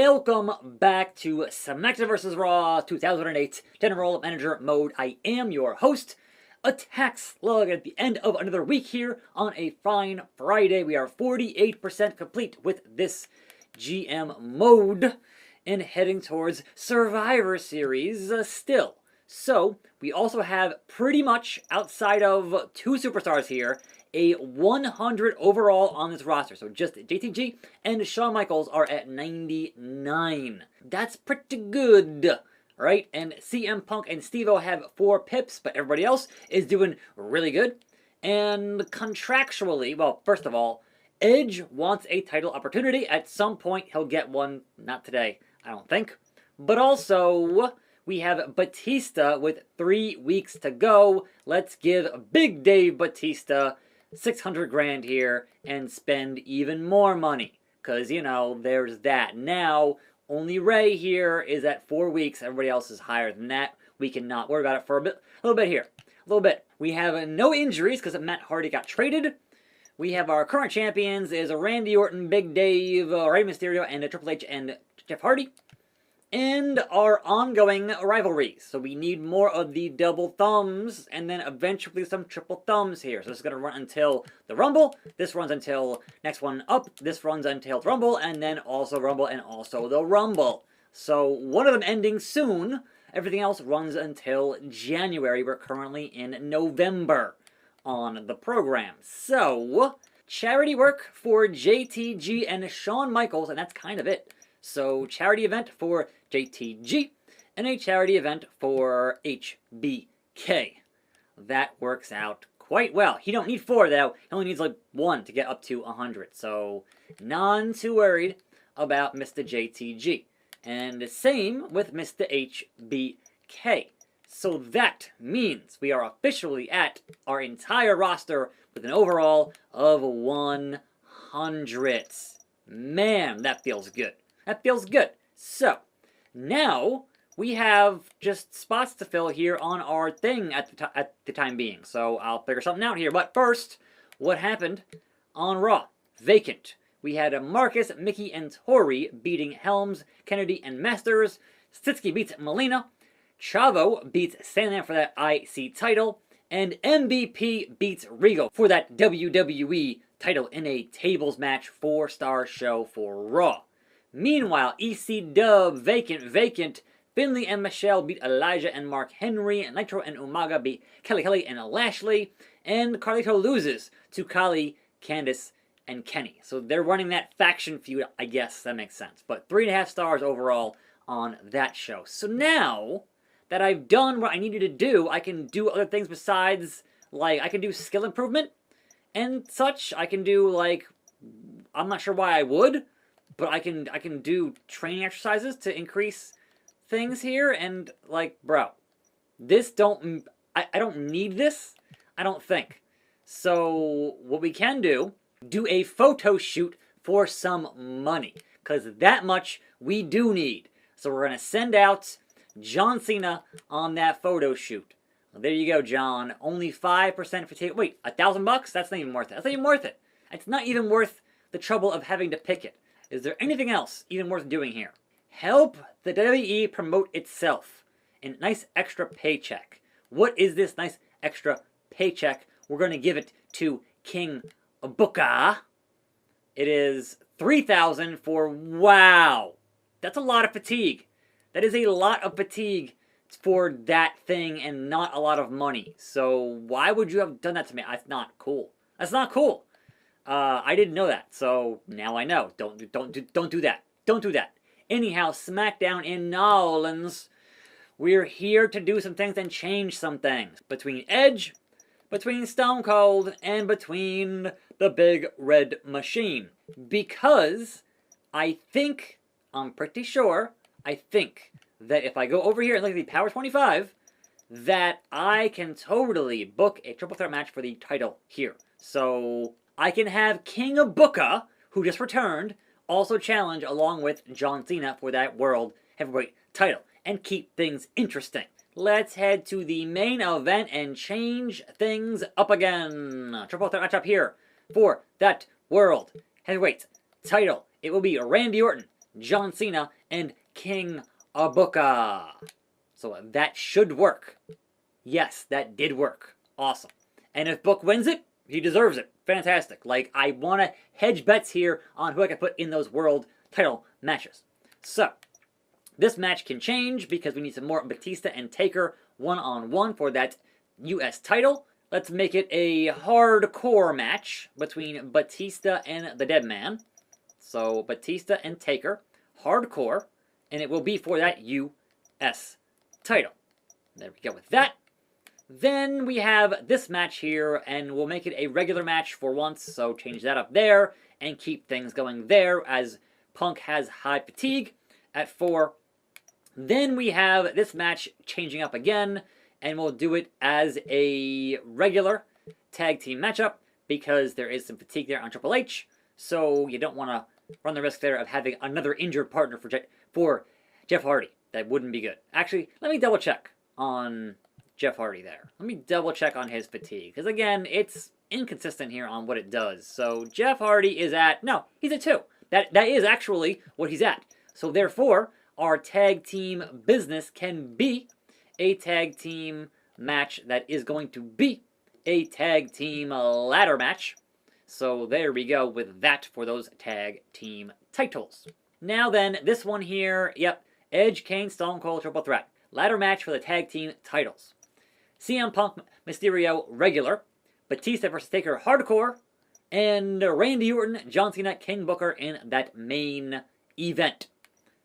welcome back to SmackDown vs Raw 2008 General Manager Mode. I am your host, Attack Slug. At the end of another week here on a fine Friday, we are 48% complete with this GM mode and heading towards Survivor Series still. So, we also have pretty much, outside of two superstars here, a 100 overall on this roster. So just JTG and Shawn Michaels are at 99. That's pretty good, right? And CM Punk and Steve-O have 4 pips, but everybody else is doing really good. And contractually, well, first of all, Edge wants a title opportunity. At some point, he'll get one. Not today, I don't think. But also, we have Batista with 3 weeks to go. Let's give Big Dave Batista 600 grand here and spend even more money. Because, you know, there's that. Now, only Ray here is at 4 weeks. Everybody else is higher than that. We cannot worry about it for a little bit here. A little bit. We have no injuries because Matt Hardy got traded. We have our current champions is Randy Orton, Big Dave, Rey Mysterio, and Triple H and Jeff Hardy. And our ongoing rivalries. So we need more of the double thumbs, and then eventually some triple thumbs here. So this is going to run until the Rumble. This runs until next one up. This runs until the Rumble, and then also Rumble, and also the Rumble. So one of them ending soon. Everything else runs until January. We're currently in November on the program. So, charity work for JTG and Shawn Michaels, and that's kind of it. So, charity event for JTG, and a charity event for HBK. That works out quite well. He don't need 4, though. He only needs, like, 1 to get up to 100. So, none too worried about Mr. JTG. And the same with Mr. HBK. So that means we are officially at our entire roster with an overall of 100. Man, that feels good. That feels good. So, now we have just spots to fill here on our thing at the time being. So I'll figure something out here. But first, what happened on Raw? Vacant. We had Marcus, Mickey, and Tori beating Helms, Kennedy, and Masters. Stitsky beats Melina. Chavo beats Sandman for that IC title. And MVP beats Regal for that WWE title in a tables match 4-star show for Raw. Meanwhile, EC Dub, vacant. Finley and Michelle beat Elijah and Mark Henry. And Nitro and Umaga beat Kelly and Lashley. And Carlito loses to Kali, Candice, and Kenny. So they're running that faction feud, I guess. That makes sense. But 3.5 stars overall on that show. So now that I've done what I needed to do, I can do other things besides, like, I can do skill improvement and such. I can do, like, I'm not sure why I would, but I can do training exercises to increase things here, and, like, bro, this I don't need this, I don't think. So, what we can do a photo shoot for some money, because that much we do need. So we're going to send out John Cena on that photo shoot. Well, there you go, John. Only 5% for take. Wait, $1,000? That's not even worth it. That's not even worth it. It's not even worth the trouble of having to pick it. Is there anything else even worth doing here? Help the WWE promote itself. And nice extra paycheck. What is this nice extra paycheck? We're going to give it to King Booker. It is $3,000 for, wow. That's a lot of fatigue. That is a lot of fatigue for that thing and not a lot of money. So why would you have done that to me? That's not cool. That's not cool. I didn't know that, so now I know. Don't do that. Don't do that. Anyhow, SmackDown in New Orleans. We're here to do some things and change some things. Between Edge, between Stone Cold, and between the Big Red Machine. Because I'm pretty sure, that if I go over here and look at the Power 25, that I can totally book a triple threat match for the title here. So I can have King Booker, who just returned, also challenge along with John Cena for that World Heavyweight title and keep things interesting. Let's head to the main event and change things up again. Triple threat matchup here for that World Heavyweight title. It will be Randy Orton, John Cena, and King Abuka. So that should work. Yes, that did work. Awesome. And if Book wins it, he deserves it. Fantastic. Like, I want to hedge bets here on who I can put in those world title matches. So, this match can change because we need some more Batista and Taker one-on-one for that U.S. title. Let's make it a hardcore match between Batista and the Dead Man. So, Batista and Taker, hardcore, and it will be for that U.S. title. There we go with that. Then we have this match here, and we'll make it a regular match for once, so change that up there, and keep things going there, as Punk has high fatigue at 4. Then we have this match changing up again, and we'll do it as a regular tag team matchup, because there is some fatigue there on Triple H, so you don't want to run the risk there of having another injured partner for Jeff Hardy. That wouldn't be good. Actually, let me double check on Jeff Hardy there. Let me double check on his fatigue, because again, it's inconsistent here on what it does. So Jeff Hardy is at, no, he's at 2. That is actually what he's at. So therefore, our tag team business can be a tag team match that is going to be a tag team ladder match. So there we go with that for those tag team titles. Now then, this one here, yep, Edge, Kane, Stone Cold, Triple Threat. Ladder match for the tag team titles. CM Punk, Mysterio, regular. Batista vs. Taker, hardcore. And Randy Orton, John Cena, King Booker in that main event.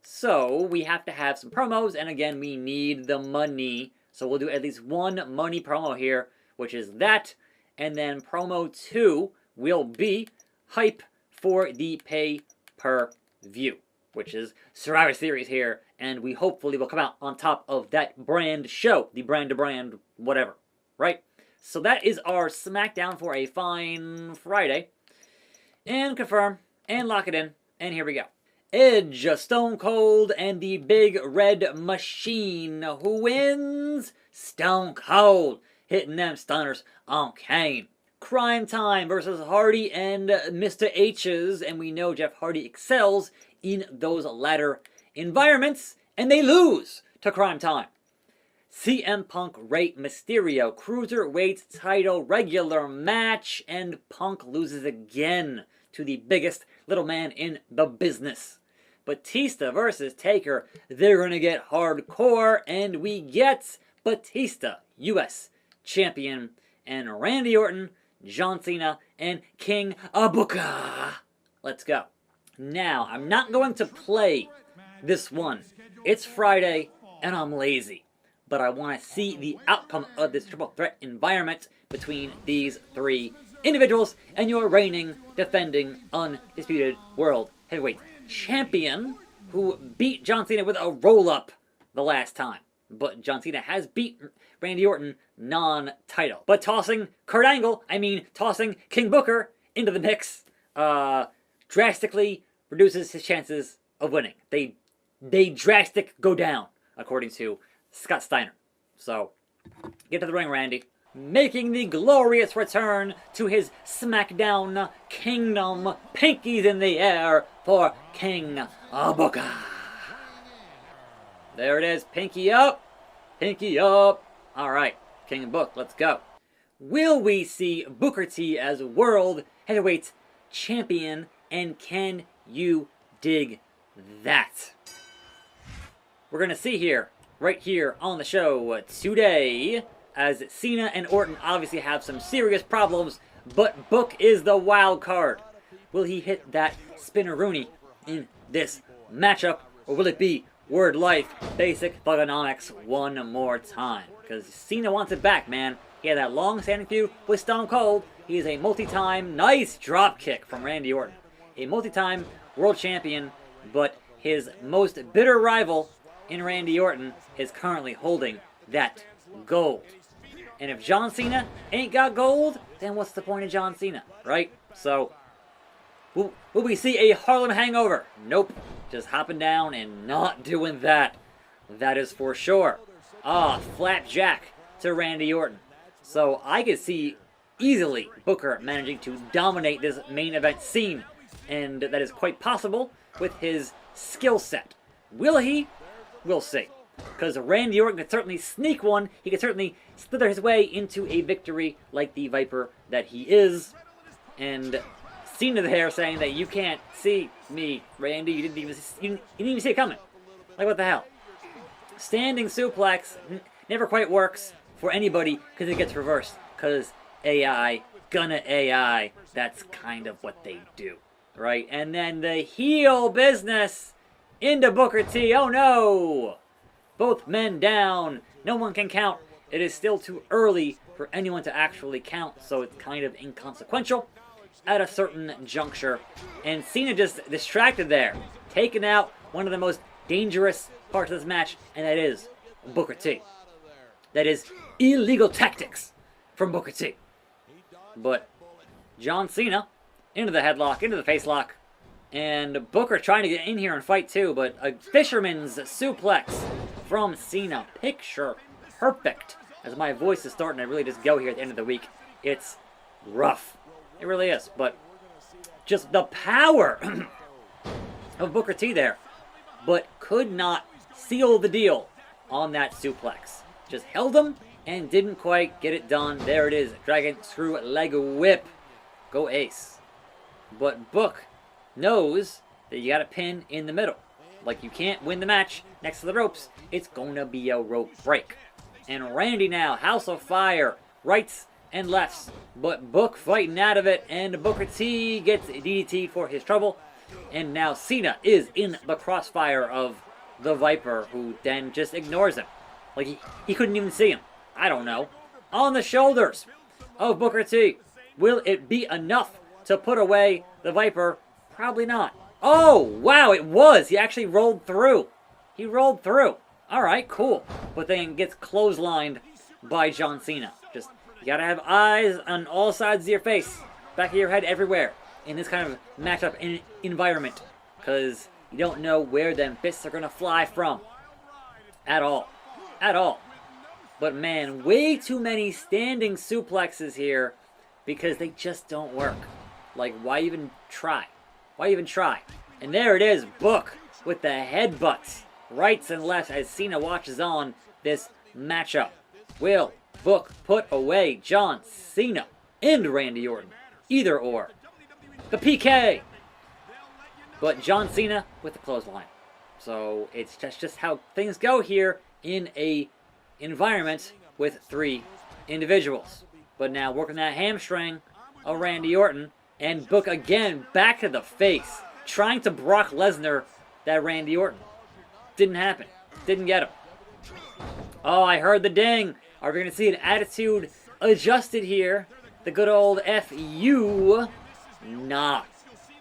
So we have to have some promos, and again, we need the money. So we'll do at least one money promo here, which is that. And then promo 2 will be hype for the pay-per-view, which is Survivor Series here, and we hopefully will come out on top of that brand show, the brand-to-brand whatever, right? So that is our SmackDown for a fine Friday. And confirm, and lock it in, and here we go. Edge, Stone Cold, and the Big Red Machine. Who wins? Stone Cold, hitting them stunners on Kane. Crime Time versus Hardy and Mr. H's, and we know Jeff Hardy excels in those latter environments, and they lose to Crime Time. CM Punk, Rey Mysterio, Cruiserweight title regular match, and Punk loses again to the biggest little man in the business. Batista versus Taker, they're going to get hardcore, and we get Batista, U.S. champion, and Randy Orton, John Cena, and King Abuka. Let's go. Now, I'm not going to play this one. It's Friday, and I'm lazy. But I want to see the outcome of this triple threat environment between these 3 individuals and your reigning, defending, undisputed world heavyweight champion who beat John Cena with a roll-up the last time. But John Cena has beat Randy Orton non-title. But tossing Kurt Angle, tossing King Booker into the mix, drastically reduces his chances of winning. They drastic go down, according to Scott Steiner. So, get to the ring, Randy. Making the glorious return to his SmackDown Kingdom. Pinkies in the air for King Abuka. There it is. Pinky up. Pinky up. Alright, King Book, let's go. Will we see Booker T as World Heavyweight Champion? And can you dig that? We're going to see here, right here on the show today, as Cena and Orton obviously have some serious problems, but Book is the wild card. Will he hit that Spinneroonie in this matchup, or will it be Word Life Basic Thugonomics one more time? Because Cena wants it back, man. He had that long-standing feud with Stone Cold. He is a multi-time, nice drop kick from Randy Orton. A multi-time world champion, but his most bitter rival in Randy Orton is currently holding that gold. And if John Cena ain't got gold, then what's the point of John Cena, right? So, will we see a Harlem Hangover? Nope. Just hopping down and not doing that. That is for sure. Flapjack to Randy Orton. So I could see easily Booker managing to dominate this main event scene and that is quite possible with his skill set. Will he? We'll see. Because Randy Orton could certainly sneak one. He could certainly slither his way into a victory like the Viper that he is. And Cena there saying that you can't see me, Randy. You didn't even see it coming. Like, what the hell? Standing suplex never quite works for anybody because it gets reversed. Because AI, gonna AI, that's kind of what they do. Right? And then the heel business into Booker T. Oh no! Both men down. No one can count. It is still too early for anyone to actually count, so it's kind of inconsequential at a certain juncture. And Cena just distracted there, taking out one of the most dangerous parts of this match, and that is Booker T. That is illegal tactics from Booker T. But John Cena into the headlock, into the face lock, and Booker trying to get in here and fight too, but a fisherman's suplex from Cena. Picture perfect. As my voice is starting to really just go here at the end of the week. It's rough. It really is. But just the power of Booker T there. But could not seal the deal on that suplex. Just held him and didn't quite get it done. There it is. Dragon screw leg whip. Go Ace. But Book knows that you got to pin in the middle. Like, you can't win the match next to the ropes. It's going to be a rope break. And Randy now, House of Fire, rights and lefts. But Book fighting out of it, and Booker T gets DDT for his trouble. And now Cena is in the crossfire of the Viper, who then just ignores him. Like, he couldn't even see him. I don't know. On the shoulders of Booker T. Will it be enough to put away the Viper? Probably not. Oh, wow, it was. He actually rolled through. He rolled through. All right, cool. But then gets clotheslined by John Cena. Just, you gotta have eyes on all sides of your face, back of your head, everywhere, in this kind of matchup environment. Because you don't know where them fists are gonna fly from. At all. At all. But man, way too many standing suplexes here because they just don't work. Like, why even try? Why even try? And there it is, Book with the headbutts, rights and lefts as Cena watches on this matchup. Will Book put away John Cena and Randy Orton? Either or. The PK! But John Cena with the clothesline. So it's just how things go here in a environment with three individuals. But now working that hamstring of Randy Orton. And Book again back to the face. Trying to Brock Lesnar that Randy Orton. Didn't happen. Didn't get him. Oh, I heard the ding. Are we going to see an attitude adjusted here? The good old FU. Nah.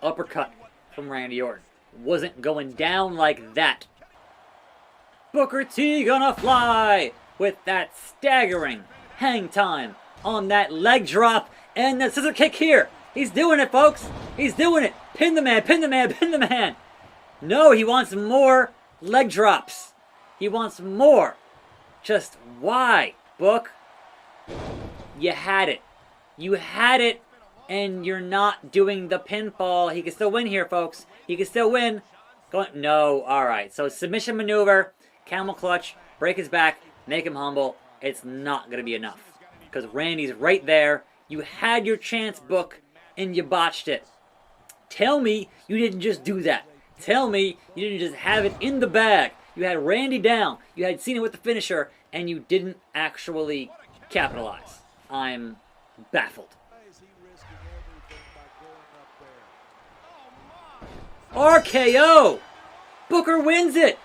Uppercut from Randy Orton. Wasn't going down like that. Booker T gonna fly with that staggering hang time on that leg drop and the scissor kick here. He's doing it, folks. He's doing it. Pin the man, pin the man, pin the man. No, he wants more leg drops. He wants more. Just why, Book? You had it. You had it, and you're not doing the pinfall. He can still win here, folks. He can still win. No, all right. So submission maneuver, camel clutch, break his back, make him humble. It's not going to be enough because Randy's right there. You had your chance, Book, and you botched it. Tell me you didn't just do that. Tell me you didn't just have it in the bag. You had Randy down. You had Cena with the finisher, and you didn't actually capitalize. I'm baffled. RKO! Booker wins it!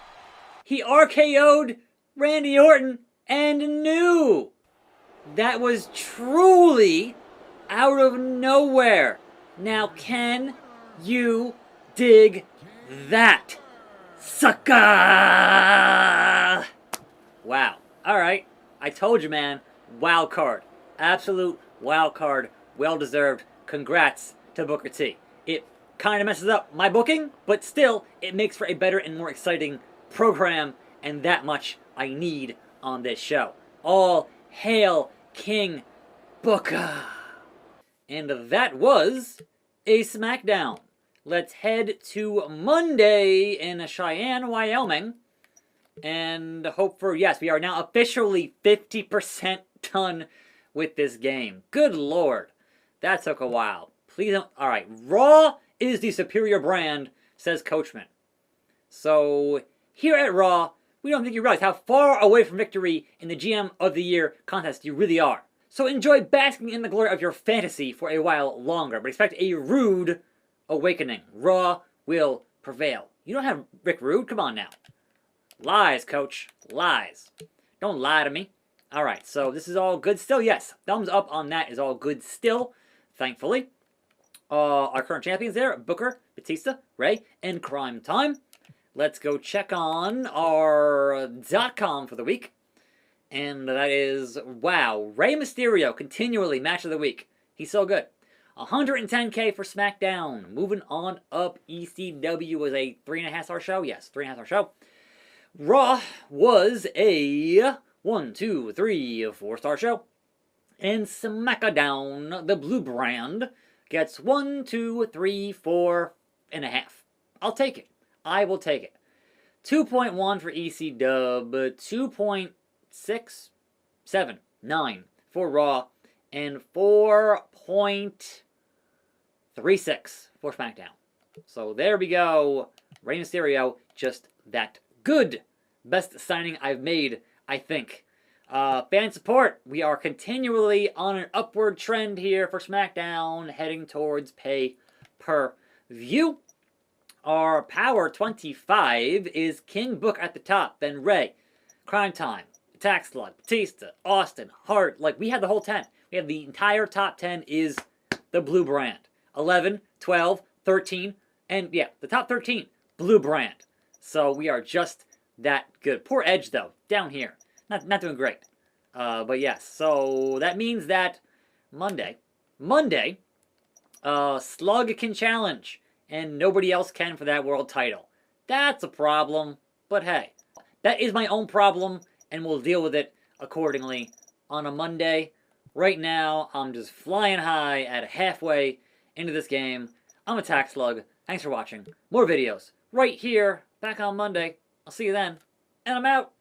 He RKO'd Randy Orton and knew. That was truly out of nowhere. Now, can you dig that? Sucker! Wow. Alright. I told you, man. Wild card. Absolute wild card. Well deserved. Congrats to Booker T. It kind of messes up my booking, but still, it makes for a better and more exciting program, and that much I need on this show. All hail King Booker! And that was a SmackDown. let's head to Monday in Cheyenne, Wyoming. And hope for, yes, we are now officially 50% done with this game. Good Lord. That took a while. Please don't. Alright, Raw is the superior brand, says Coachman. So, here at Raw, we don't think you realize how far away from victory in the GM of the Year contest you really are. So enjoy basking in the glory of your fantasy for a while longer, but expect a rude awakening. Raw will prevail. You don't have Rick Rude? Come on now. Lies, coach. Lies. Don't lie to me. Alright, so this is all good still? Yes. Thumbs up on that is all good still, thankfully. Our current champions there, Booker, Batista, Ray, and Crime Time. Let's go check on our .com for the week. And that is, wow, Rey Mysterio, continually match of the week. He's so good. 110K for SmackDown. Moving on up, ECW was a 3.5-star show. Yes, 3.5-star show. Raw was a 4-star show. And SmackDown, the blue brand, gets 4.5. I'll take it. I will take it. 2.1 for ECW, 2.679 for Raw, and 4.36 for SmackDown. So there we go. Rey Mysterio, just that good. Best signing I've made, I think. Fan support. We are continually on an upward trend here for SmackDown, heading towards pay-per-view. Our Power 25 is King Book at the top, then Ray, Crime Time, Attack Slug, Batista, Austin, Hart. Like, we have the whole 10. We have the entire top 10 is the blue brand. 11, 12, 13, and yeah, the top 13, blue brand. So we are just that good. Poor Edge, though, down here. Not doing great. But yes, so that means that Monday, Slug can challenge, and nobody else can for that world title. That's a problem, but hey, that is my own problem, and we'll deal with it accordingly on a Monday. Right now, I'm just flying high at halfway into this game. I'm Attack Slug. Thanks for watching. More videos right here, back on Monday. I'll see you then, and I'm out.